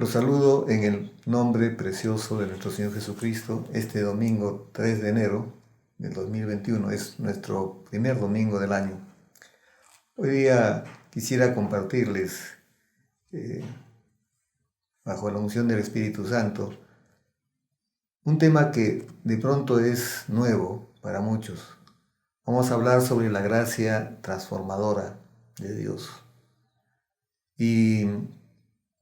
Los saludo en el nombre precioso de nuestro Señor Jesucristo. Este domingo 3 de enero del 2021 es nuestro primer domingo del año. Hoy día quisiera compartirles, bajo la unción del Espíritu Santo, un tema que de pronto es nuevo para muchos. Vamos a hablar sobre la gracia transformadora de Dios.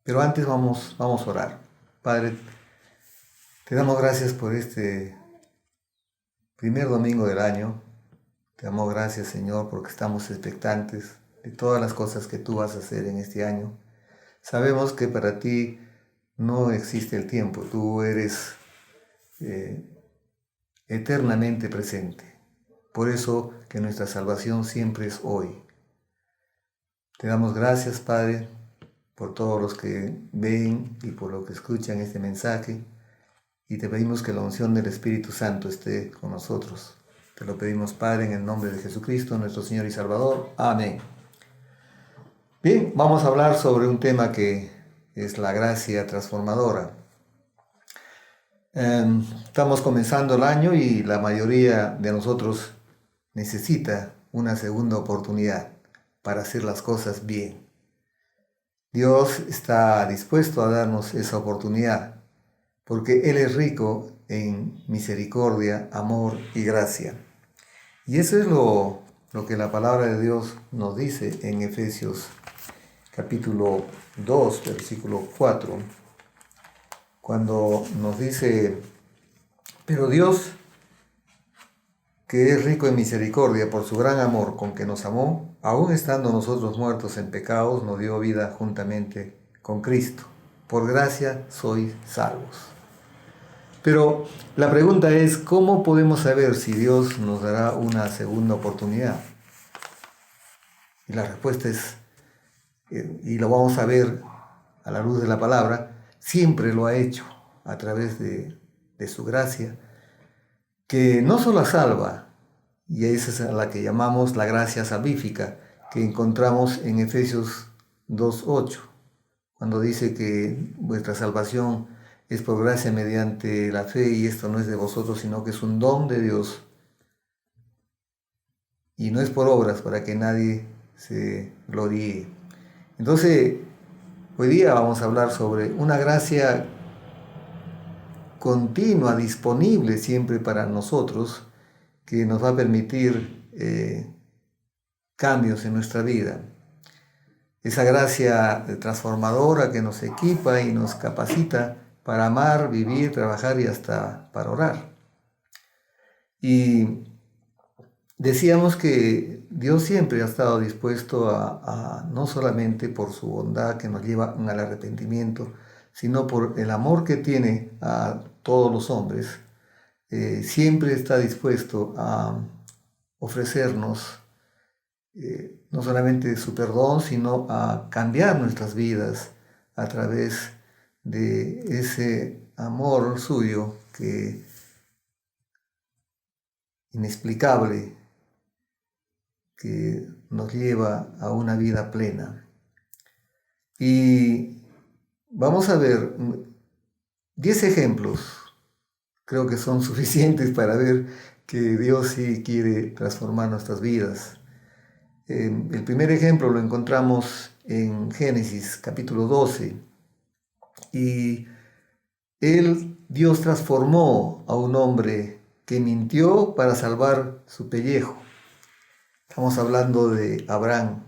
Pero antes vamos a orar. Padre, te damos gracias por este primer domingo del año. Te damos gracias, Señor, porque estamos expectantes de todas las cosas que tú vas a hacer en este año. Sabemos que para ti no existe el tiempo. Tú eres eternamente presente. Por eso que nuestra salvación siempre es hoy. Te damos gracias, Padre, por todos los que ven y por los que escuchan este mensaje, y te pedimos que la unción del Espíritu Santo esté con nosotros. Te lo pedimos, Padre, en el nombre de Jesucristo, nuestro Señor y Salvador. Amén. Bien, vamos a hablar sobre un tema que es la gracia transformadora. Estamos comenzando el año y la mayoría de nosotros necesita una segunda oportunidad para hacer las cosas bien. Dios está dispuesto a darnos esa oportunidad, porque Él es rico en misericordia, amor y gracia. Y eso es lo que la palabra de Dios nos dice en Efesios capítulo 2, versículo 4, cuando nos dice: pero Dios, que es rico en misericordia por su gran amor con que nos amó, aun estando nosotros muertos en pecados, nos dio vida juntamente con Cristo. Por gracia sois salvos. Pero la pregunta es, ¿cómo podemos saber si Dios nos dará una segunda oportunidad? Y la respuesta es, y lo vamos a ver a la luz de la palabra, siempre lo ha hecho a través de su gracia, que no solo salva, y esa es la que llamamos la gracia salvífica, que encontramos en Efesios 2:8, cuando dice que vuestra salvación es por gracia mediante la fe, y esto no es de vosotros, sino que es un don de Dios, y no es por obras para que nadie se gloríe. Entonces, hoy día vamos a hablar sobre una gracia continua, disponible siempre para nosotros, que nos va a permitir cambios en nuestra vida. Esa gracia transformadora que nos equipa y nos capacita para amar, vivir, trabajar y hasta para orar. Y decíamos que Dios siempre ha estado dispuesto a no solamente por su bondad que nos lleva al arrepentimiento, sino por el amor que tiene a todos los hombres. Siempre está dispuesto a ofrecernos no solamente su perdón, sino a cambiar nuestras vidas a través de ese amor suyo que inexplicable, que nos lleva a una vida plena. Y vamos a ver 10 ejemplos, creo que son suficientes para ver que Dios sí quiere transformar nuestras vidas. El primer ejemplo lo encontramos en Génesis capítulo 12, y Dios transformó a un hombre que mintió para salvar su pellejo. Estamos hablando de Abraham.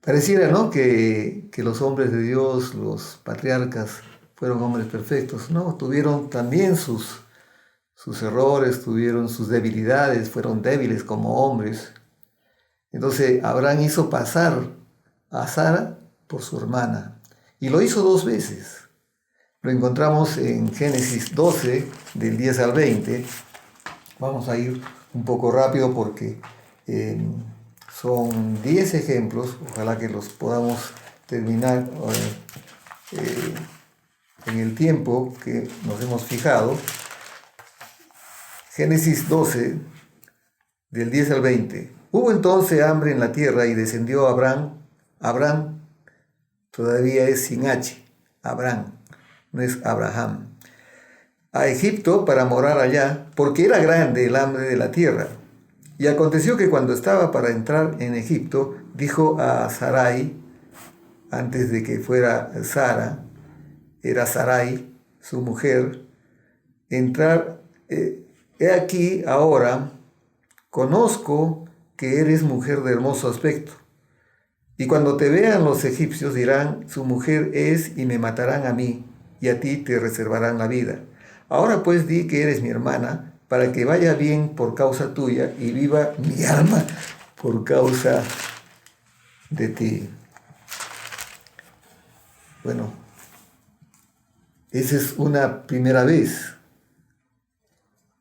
Pareciera, ¿no?, que los hombres de Dios, los patriarcas, fueron hombres perfectos. No, tuvieron también sus errores, tuvieron sus debilidades, fueron débiles como hombres. Entonces Abraham hizo pasar a Sara por su hermana, y lo hizo 2 veces. Lo encontramos en Génesis 12, del 10 al 20. Vamos a ir un poco rápido porque son 10 ejemplos, ojalá que los podamos terminar en el tiempo que nos hemos fijado. Génesis 12, del 10 al 20. Hubo entonces hambre en la tierra y descendió Abraham todavía es sin H, Abraham, no es Abraham, a Egipto para morar allá, porque era grande el hambre de la tierra. Y aconteció que cuando estaba para entrar en Egipto, dijo a Sarai, antes de que fuera Sara, era Sarai, su mujer, entrar, he aquí ahora, conozco que eres mujer de hermoso aspecto. Y cuando te vean los egipcios dirán, su mujer es, y me matarán a mí, y a ti te reservarán la vida. Ahora pues di que eres mi hermana, para que vaya bien por causa tuya, y viva mi alma por causa de ti. Bueno, esa es una primera vez,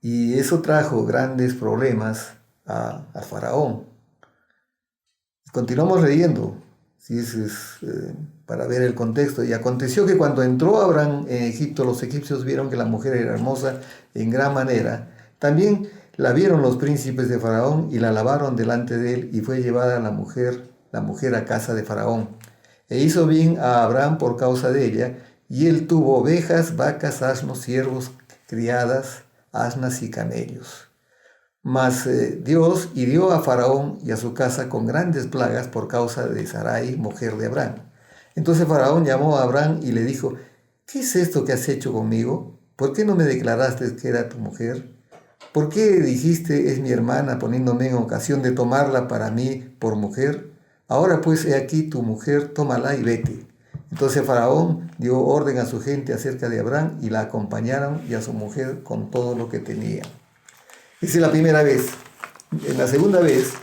y eso trajo grandes problemas a Faraón. Continuamos leyendo, si para ver el contexto. Y aconteció que cuando entró Abraham en Egipto, los egipcios vieron que la mujer era hermosa en gran manera. También la vieron los príncipes de Faraón y la alabaron delante de él, y fue llevada la mujer a casa de Faraón. E hizo bien a Abraham por causa de ella, y él tuvo ovejas, vacas, asnos, siervos, criadas, asnas y camellos. Mas Dios hirió a Faraón y a su casa con grandes plagas por causa de Sarai, mujer de Abraham. Entonces Faraón llamó a Abraham y le dijo, ¿qué es esto que has hecho conmigo? ¿Por qué no me declaraste que era tu mujer? ¿Por qué dijiste, es mi hermana, poniéndome en ocasión de tomarla para mí por mujer? Ahora pues he aquí tu mujer, tómala y vete. Entonces Faraón dio orden a su gente acerca de Abraham y la acompañaron y a su mujer con todo lo que tenía. Esa es la primera vez. En la segunda vez,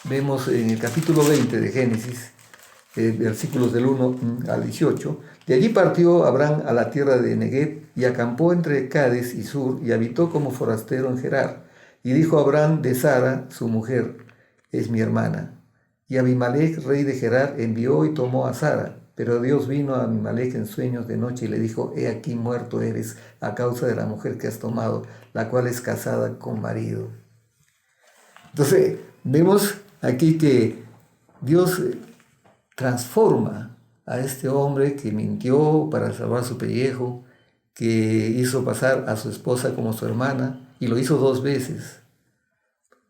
vemos en el capítulo 20 de Génesis, versículos del 1 al 18, de allí partió Abraham a la tierra de Negueb y acampó entre Cades y Sur y habitó como forastero en Gerar. Y dijo Abraham de Sara, su mujer, es mi hermana. Y Abimelech, rey de Gerar, envió y tomó a Sara. Pero Dios vino a Abimelech en sueños de noche y le dijo, he aquí muerto eres a causa de la mujer que has tomado, la cual es casada con marido. Entonces, vemos aquí que Dios transforma a este hombre que mintió para salvar su pellejo, que hizo pasar a su esposa como su hermana, y lo hizo 2 veces.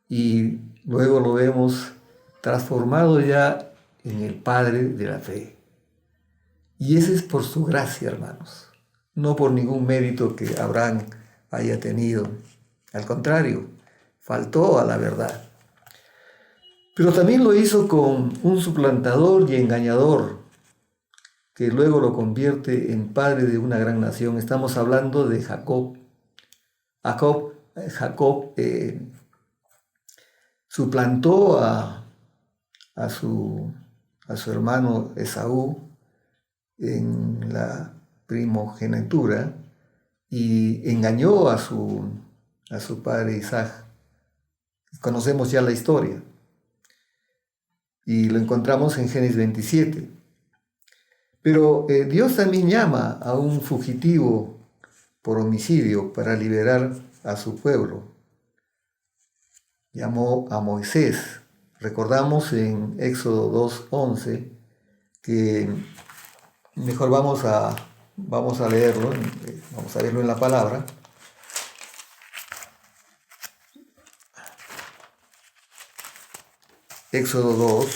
Y luego lo vemos transformado ya en el padre de la fe. Y ese es por su gracia, hermanos, no por ningún mérito que Abraham haya tenido. Al contrario, faltó a la verdad. Pero también lo hizo con un suplantador y engañador, que luego lo convierte en padre de una gran nación. Estamos hablando de Jacob. Jacob suplantó a su hermano Esaú en la primogenitura y engañó a su padre Isaac. Conocemos ya la historia y lo encontramos en Génesis 27. Pero Dios también llama a un fugitivo por homicidio para liberar a su pueblo. Llamó a Moisés. Recordamos en Éxodo 2:11 que mejor vamos a leerlo, vamos a verlo en la palabra. Éxodo 2.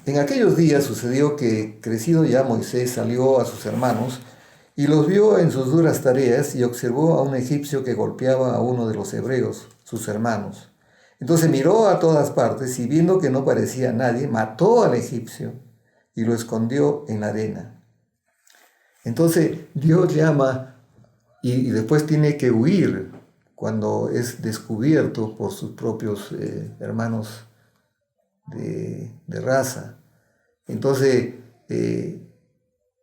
En aquellos días sucedió que, crecido ya Moisés, salió a sus hermanos y los vio en sus duras tareas y observó a un egipcio que golpeaba a uno de los hebreos, sus hermanos. Entonces miró a todas partes y viendo que no parecía nadie, mató al egipcio y lo escondió en la arena. Entonces Dios llama y después tiene que huir cuando es descubierto por sus propios hermanos de raza. Entonces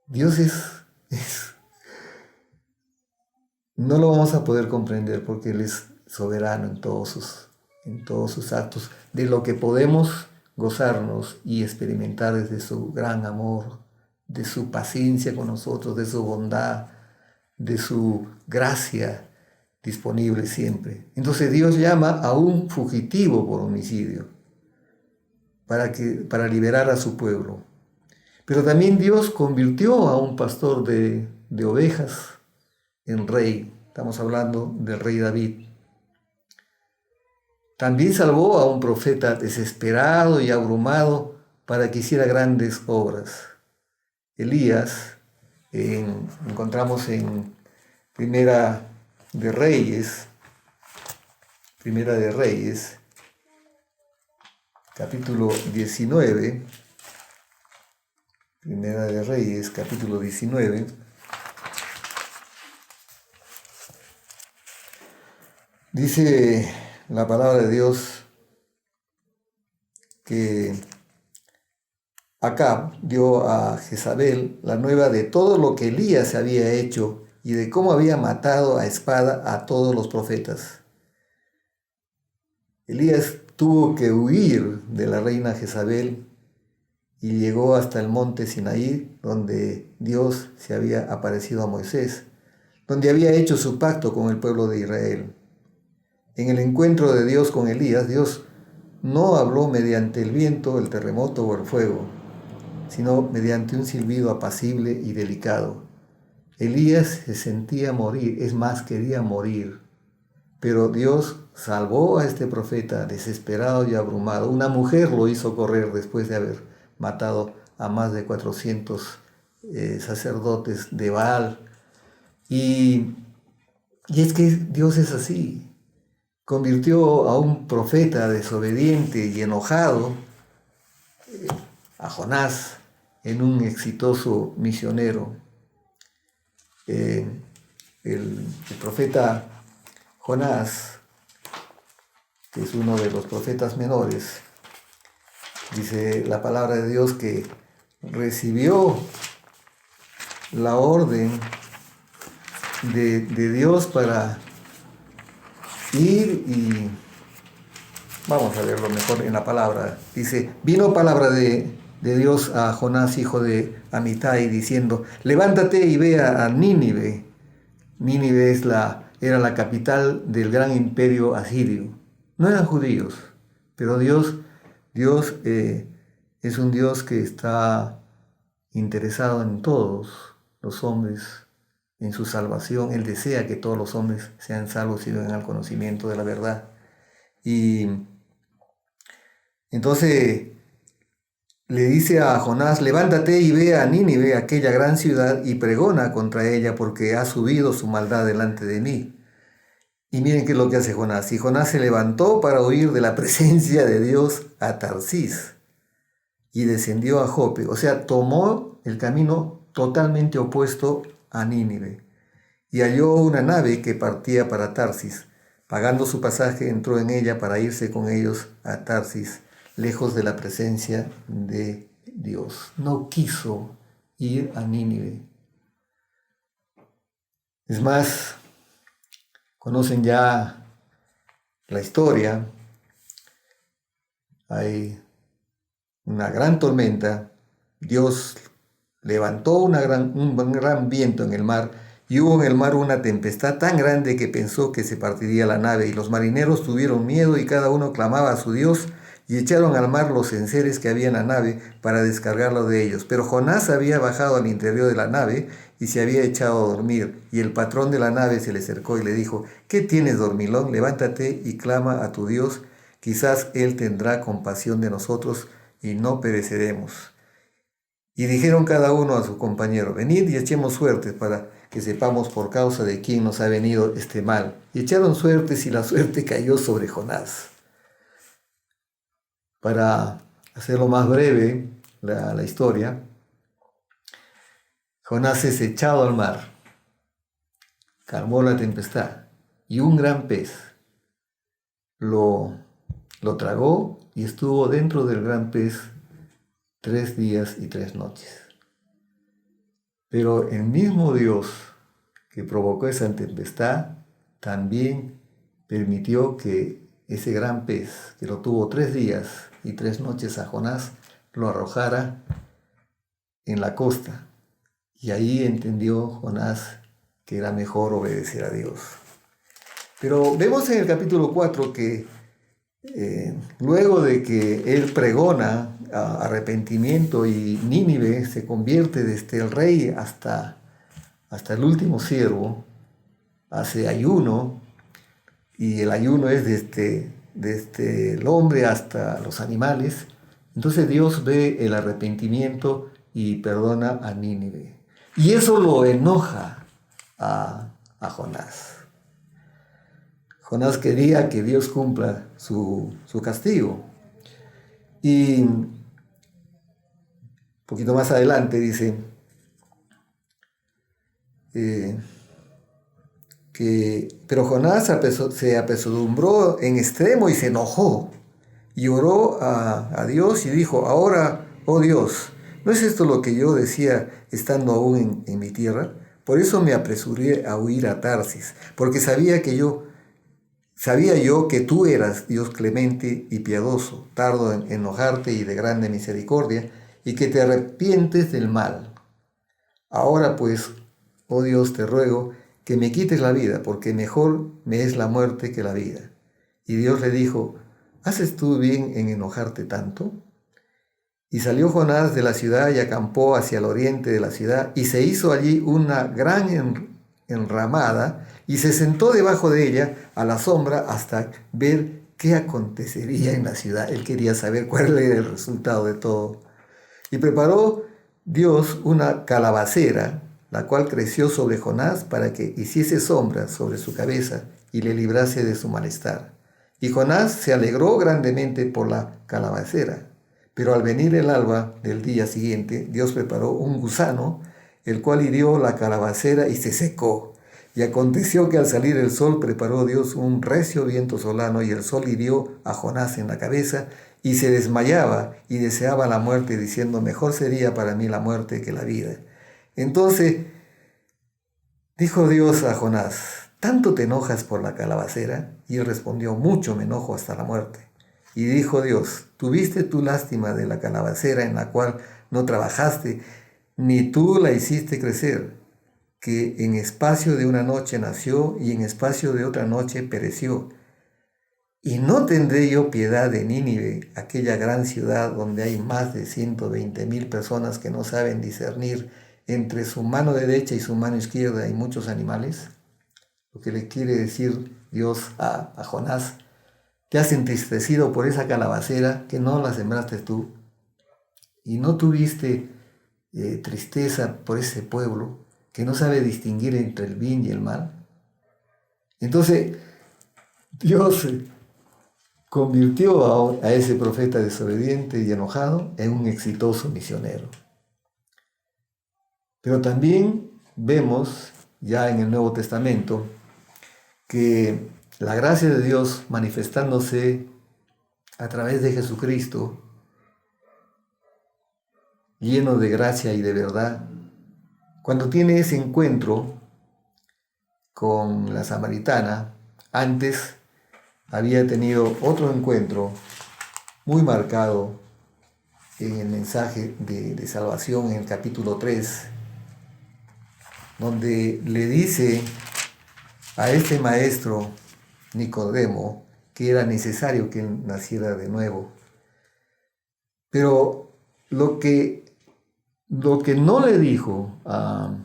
Dios no lo vamos a poder comprender porque Él es soberano en todos sus actos, de lo que podemos gozarnos y experimentar desde su gran amor, de su paciencia con nosotros, de su bondad, de su gracia disponible siempre. Entonces Dios llama a un fugitivo por homicidio. para liberar a su pueblo. Pero también Dios convirtió a un pastor de ovejas en rey. Estamos hablando del rey David. También salvó a un profeta desesperado y abrumado para que hiciera grandes obras. Elías, encontramos en Primera de Reyes, capítulo 19, Primera de Reyes, capítulo 19, dice la palabra de Dios que Acab dio a Jezabel la nueva de todo lo que Elías había hecho y de cómo había matado a espada a todos los profetas. Elías tuvo que huir de la reina Jezabel y llegó hasta el monte Sinaí, donde Dios se había aparecido a Moisés, donde había hecho su pacto con el pueblo de Israel. En el encuentro de Dios con Elías, Dios no habló mediante el viento, el terremoto o el fuego, sino mediante un silbido apacible y delicado. Elías se sentía morir, es más, quería morir, pero Dios salvó a este profeta desesperado y abrumado. Una mujer lo hizo correr después de haber matado a más de 400 sacerdotes de Baal. Y es que Dios es así. Convirtió a un profeta desobediente y enojado, a Jonás, en un exitoso misionero. El profeta Jonás, que es uno de los profetas menores, dice la palabra de Dios que recibió la orden de Dios para ir y vamos a verlo mejor en la palabra. Dice, vino palabra de Dios a Jonás, hijo de Amitai, diciendo, levántate y ve a Nínive. Nínive era la capital del gran imperio asirio. No eran judíos, pero Dios es un Dios que está interesado en todos los hombres, en su salvación. Él desea que todos los hombres sean salvos y vengan al conocimiento de la verdad. Y entonces le dice a Jonás, levántate y ve a Nínive, aquella gran ciudad, y pregona contra ella, porque ha subido su maldad delante de mí. Y miren qué es lo que hace Jonás. Y Jonás se levantó para huir de la presencia de Dios a Tarsís y descendió a Jope. O sea, tomó el camino totalmente opuesto a Nínive. Y halló una nave que partía para Tarsis. Pagando su pasaje, entró en ella para irse con ellos a Tarsis, lejos de la presencia de Dios. No quiso ir a Nínive. Es más, conocen ya la historia. Hay una gran tormenta. Dios levantó un gran viento en el mar y hubo en el mar una tempestad tan grande que pensó que se partiría la nave, y los marineros tuvieron miedo y cada uno clamaba a su Dios y echaron al mar los enseres que había en la nave para descargarlo de ellos. Pero Jonás había bajado al interior de la nave y se había echado a dormir, y el patrón de la nave se le acercó y le dijo, ¿qué tienes, dormilón? Levántate y clama a tu Dios, quizás Él tendrá compasión de nosotros y no pereceremos. Y dijeron cada uno a su compañero, venid y echemos suertes para que sepamos por causa de quién nos ha venido este mal. Y echaron suertes y la suerte cayó sobre Jonás. Para hacerlo más breve la historia, Jonás es echado al mar, calmó la tempestad y un gran pez lo tragó y estuvo dentro del gran pez 3 días y 3 noches. Pero el mismo Dios que provocó esa tempestad también permitió que ese gran pez, que lo tuvo 3 días y 3 noches a Jonás, lo arrojara en la costa. Y ahí entendió Jonás que era mejor obedecer a Dios. Pero vemos en el capítulo 4 que luego de que él pregona arrepentimiento y Nínive se convierte desde el rey hasta el último siervo, hace ayuno, y el ayuno es desde el hombre hasta los animales. Entonces Dios ve el arrepentimiento y perdona a Nínive. Y eso lo enoja a Jonás. Jonás quería que Dios cumpla su castigo. Y un poquito más adelante dice pero Jonás se apesadumbró en extremo y se enojó. Y oró a Dios y dijo: ahora, oh Dios, ¿no es esto lo que yo decía estando aún en mi tierra? Por eso me apresuré a huir a Tarsis, porque sabía yo que tú eras Dios clemente y piadoso, tardo en enojarte y de grande misericordia, y que te arrepientes del mal. Ahora pues, oh Dios, te ruego que me quites la vida, porque mejor me es la muerte que la vida. Y Dios le dijo: ¿haces tú bien en enojarte tanto? Y salió Jonás de la ciudad y acampó hacia el oriente de la ciudad, y se hizo allí una gran enramada, y se sentó debajo de ella a la sombra hasta ver qué acontecería en la ciudad. Él quería saber cuál era el resultado de todo. Y preparó Dios una calabacera, la cual creció sobre Jonás para que hiciese sombra sobre su cabeza y le librase de su malestar. Y Jonás se alegró grandemente por la calabacera. Pero al venir el alba del día siguiente, Dios preparó un gusano, el cual hirió la calabacera y se secó. Y aconteció que al salir el sol preparó Dios un recio viento solano, y el sol hirió a Jonás en la cabeza, y se desmayaba y deseaba la muerte, diciendo: mejor sería para mí la muerte que la vida. Entonces dijo Dios a Jonás: ¿tanto te enojas por la calabacera? Y él respondió: mucho me enojo hasta la muerte. Y dijo Dios: ¿tuviste tú lástima de la calabacera en la cual no trabajaste, ni tú la hiciste crecer, que en espacio de una noche nació y en espacio de otra noche pereció? ¿Y no tendré yo piedad de Nínive, aquella gran ciudad donde hay más de 120,000 personas que no saben discernir entre su mano derecha y su mano izquierda y muchos animales? Lo que le quiere decir Dios a Jonás: te has entristecido por esa calabacera que no la sembraste tú, y no tuviste tristeza por ese pueblo que no sabe distinguir entre el bien y el mal. Entonces Dios convirtió a ese profeta desobediente y enojado en un exitoso misionero. Pero también vemos ya en el Nuevo Testamento que la gracia de Dios manifestándose a través de Jesucristo, lleno de gracia y de verdad, cuando tiene ese encuentro con la samaritana, antes había tenido otro encuentro muy marcado en el mensaje de salvación en el capítulo 3, donde le dice a este maestro Nicodemo que era necesario que él naciera de nuevo. Pero lo que no le dijo a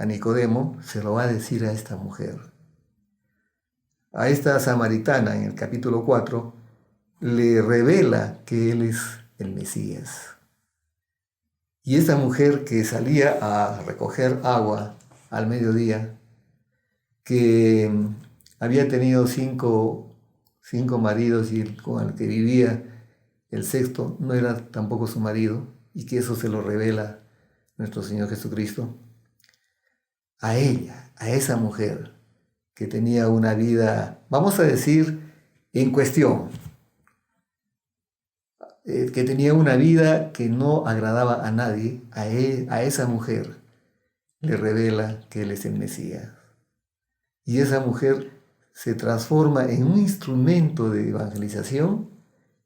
Nicodemo, se lo va a decir a esta mujer. A esta samaritana, en el capítulo 4, le revela que él es el Mesías. Y esta mujer que salía a recoger agua al mediodía, que había tenido cinco maridos y con el que vivía el sexto no era tampoco su marido, y que eso se lo revela nuestro Señor Jesucristo, a ella, a esa mujer que tenía una vida, vamos a decir, en cuestión, que tenía una vida que no agradaba a nadie, a esa mujer le revela que Él es el Mesías. Y esa mujer se transforma en un instrumento de evangelización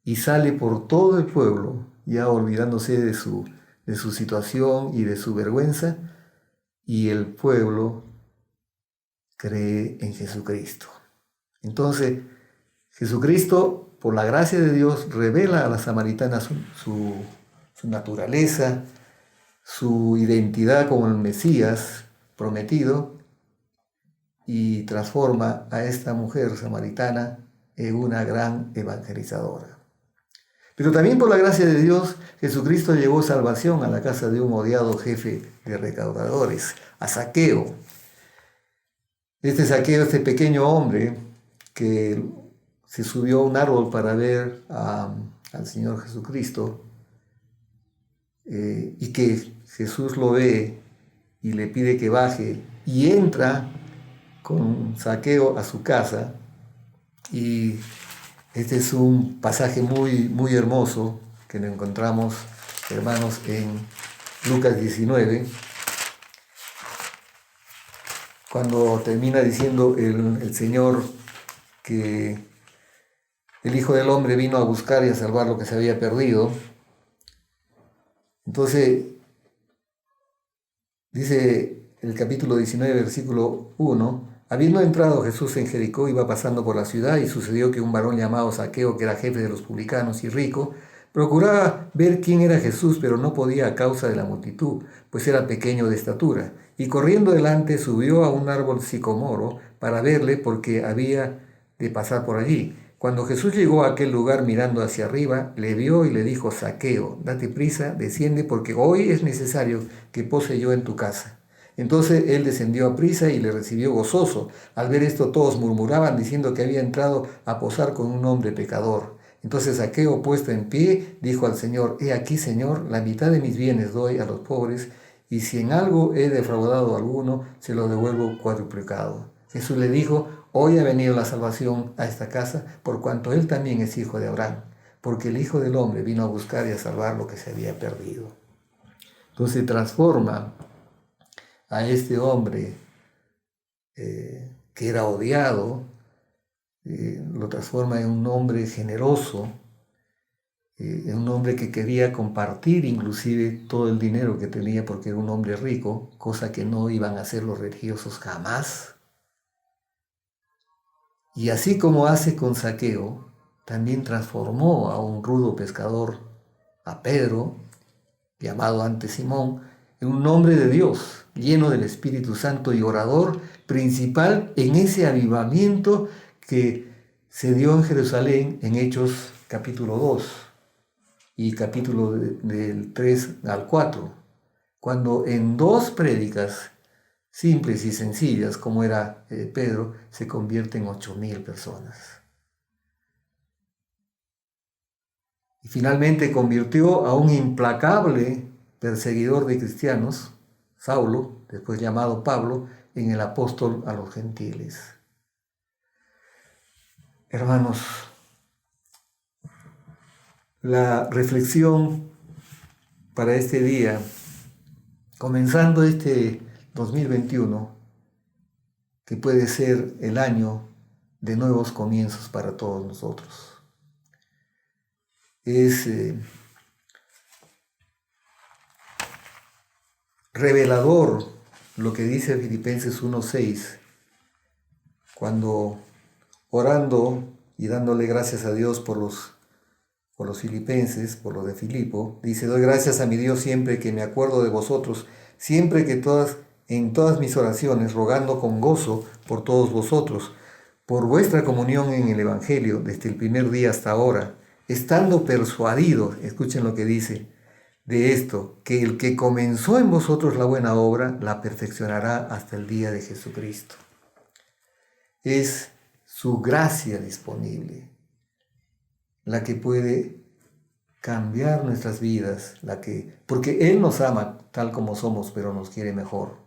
y sale por todo el pueblo, ya olvidándose de su situación y de su vergüenza, y el pueblo cree en Jesucristo. Entonces, Jesucristo por la gracia de Dios, revela a la samaritana su naturaleza, su identidad como el Mesías prometido, y transforma a esta mujer samaritana en una gran evangelizadora. Pero también por la gracia de Dios, Jesucristo llevó salvación a la casa de un odiado jefe de recaudadores, a Zaqueo. Este Zaqueo, este pequeño hombre que se subió a un árbol para ver al Señor Jesucristo, y que Jesús lo ve y le pide que baje y entra con Zaqueo a su casa. Y este es un pasaje muy, muy hermoso que nos encontramos, hermanos, en Lucas 19, cuando termina diciendo el Señor que el Hijo del Hombre vino a buscar y a salvar lo que se había perdido. Entonces, dice el capítulo 19, versículo 1, habiendo entrado Jesús en Jericó, iba pasando por la ciudad, y sucedió que un varón llamado Zaqueo, que era jefe de los publicanos y rico, procuraba ver quién era Jesús, pero no podía a causa de la multitud, pues era pequeño de estatura. Y corriendo delante subió a un árbol sicomoro para verle, porque había de pasar por allí. Cuando Jesús llegó a aquel lugar mirando hacia arriba, le vio y le dijo: Zaqueo, date prisa, desciende, porque hoy es necesario que pose yo en tu casa. Entonces él descendió a prisa y le recibió gozoso. Al ver esto todos murmuraban, diciendo que había entrado a posar con un hombre pecador. Entonces Zaqueo, puesto en pie, dijo al Señor: He aquí, Señor, la mitad de mis bienes doy a los pobres, y si en algo he defraudado a alguno, se lo devuelvo cuadruplicado. Jesús le dijo: Hoy ha venido la salvación a esta casa, por cuanto él también es hijo de Abraham, porque el Hijo del Hombre vino a buscar y a salvar lo que se había perdido. Entonces transforma a este hombre que era odiado, lo transforma en un hombre generoso, en un hombre que quería compartir inclusive todo el dinero que tenía, porque era un hombre rico, cosa que no iban a hacer los religiosos jamás. Y así como hace con Zaqueo, también transformó a un rudo pescador, a Pedro, llamado antes Simón, en un hombre de Dios, lleno del Espíritu Santo y orador principal en ese avivamiento que se dio en Jerusalén en Hechos capítulo 2 y capítulo del 3 al 4, cuando en dos prédicas simples y sencillas, como era Pedro, se convierte en 8,000 personas. Y finalmente convirtió a un implacable perseguidor de cristianos, Saulo, después llamado Pablo, en el apóstol a los gentiles. Hermanos, la reflexión para este día, comenzando este 2021, que puede ser el año de nuevos comienzos para todos nosotros, es revelador lo que dice Filipenses 1:6, cuando orando y dándole gracias a Dios por los filipenses, por los de Filipo, dice: doy gracias a mi Dios siempre que me acuerdo de vosotros, siempre que en todas mis oraciones, rogando con gozo por todos vosotros, por vuestra comunión en el Evangelio desde el primer día hasta ahora, estando persuadido, escuchen lo que dice, de esto, que el que comenzó en vosotros la buena obra, la perfeccionará hasta el día de Jesucristo. Es su gracia disponible la que puede cambiar nuestras vidas, porque Él nos ama tal como somos, pero nos quiere mejor.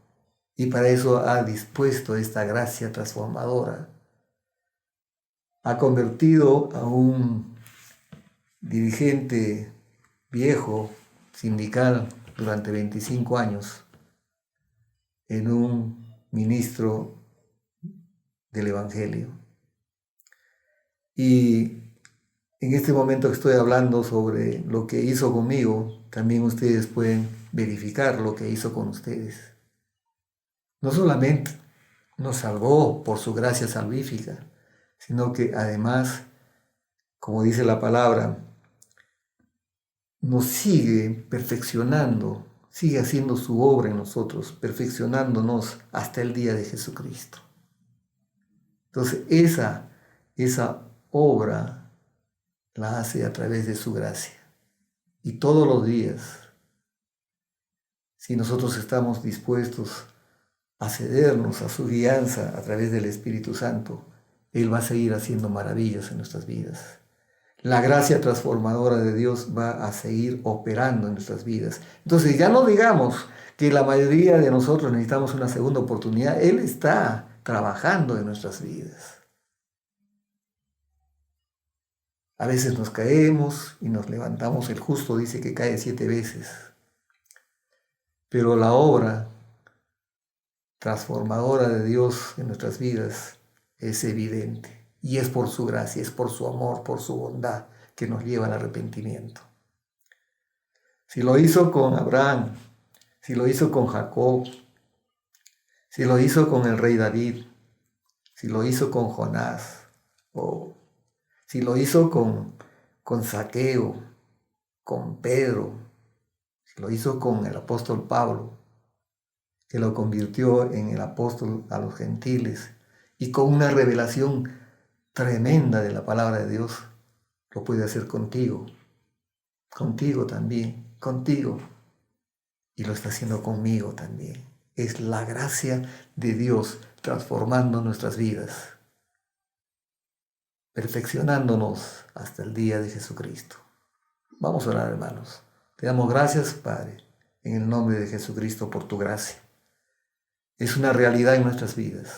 Y para eso ha dispuesto esta gracia transformadora. Ha convertido a un dirigente viejo, sindical, durante 25 años, en un ministro del Evangelio. Y en este momento que estoy hablando sobre lo que hizo conmigo, también ustedes pueden verificar lo que hizo con ustedes. No solamente nos salvó por su gracia salvífica, sino que además como dice la palabra, nos sigue perfeccionando, sigue haciendo su obra en nosotros, perfeccionándonos hasta el día de Jesucristo. Entonces esa obra la hace a través de su gracia. Y todos los días, si nosotros estamos dispuestos a cedernos a su guianza a través del Espíritu Santo, Él va a seguir haciendo maravillas en nuestras vidas. La gracia transformadora de Dios va a seguir operando en nuestras vidas. Entonces ya no digamos que la mayoría de nosotros necesitamos una segunda oportunidad. Él está trabajando en nuestras vidas. A veces nos caemos y nos levantamos. El justo dice que cae 7 veces. Pero la obra transformadora de Dios en nuestras vidas es evidente. Y es por su gracia, es por su amor, por su bondad que nos lleva al arrepentimiento. Si lo hizo con Abraham, si lo hizo con Jacob, si lo hizo con el rey David, si lo hizo con Jonás, o si lo hizo con Zaqueo, con Pedro, si lo hizo con el apóstol Pablo, que lo convirtió en el apóstol a los gentiles, y con una revelación tremenda de la palabra de Dios, lo puede hacer contigo también, contigo, y lo está haciendo conmigo también. Es la gracia de Dios transformando nuestras vidas, perfeccionándonos hasta el día de Jesucristo. Vamos a orar, hermanos. Te damos gracias, Padre, en el nombre de Jesucristo por tu gracia. Es una realidad en nuestras vidas.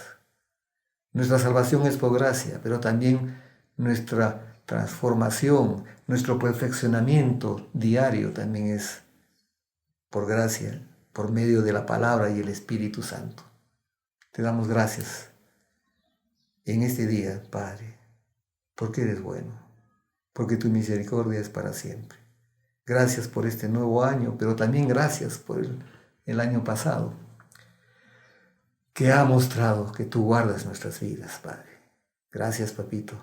Nuestra salvación es por gracia, pero también nuestra transformación, nuestro perfeccionamiento diario también es por gracia, por medio de la palabra y el Espíritu Santo. Te damos gracias en este día, Padre, porque eres bueno, porque tu misericordia es para siempre. Gracias por este nuevo año, pero también gracias por el año pasado, que ha mostrado que tú guardas nuestras vidas, Padre. Gracias, Papito,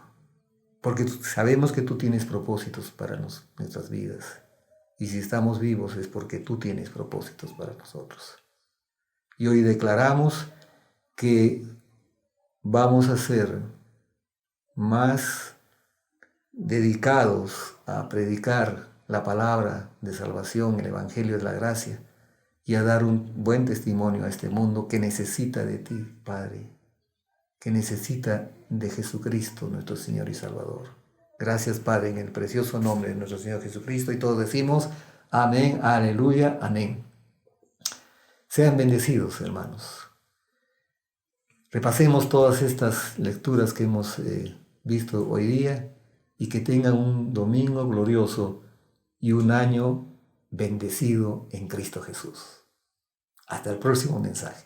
porque sabemos que tú tienes propósitos para nuestras vidas. Y si estamos vivos es porque tú tienes propósitos para nosotros. Y hoy declaramos que vamos a ser más dedicados a predicar la palabra de salvación, el Evangelio de la gracia, y a dar un buen testimonio a este mundo que necesita de ti, Padre, que necesita de Jesucristo, nuestro Señor y Salvador. Gracias, Padre, en el precioso nombre de nuestro Señor Jesucristo, y todos decimos amén, aleluya, amén. Sean bendecidos, hermanos. Repasemos todas estas lecturas que hemos visto hoy día, y que tengan un domingo glorioso y un año bendecido en Cristo Jesús. Hasta el próximo mensaje.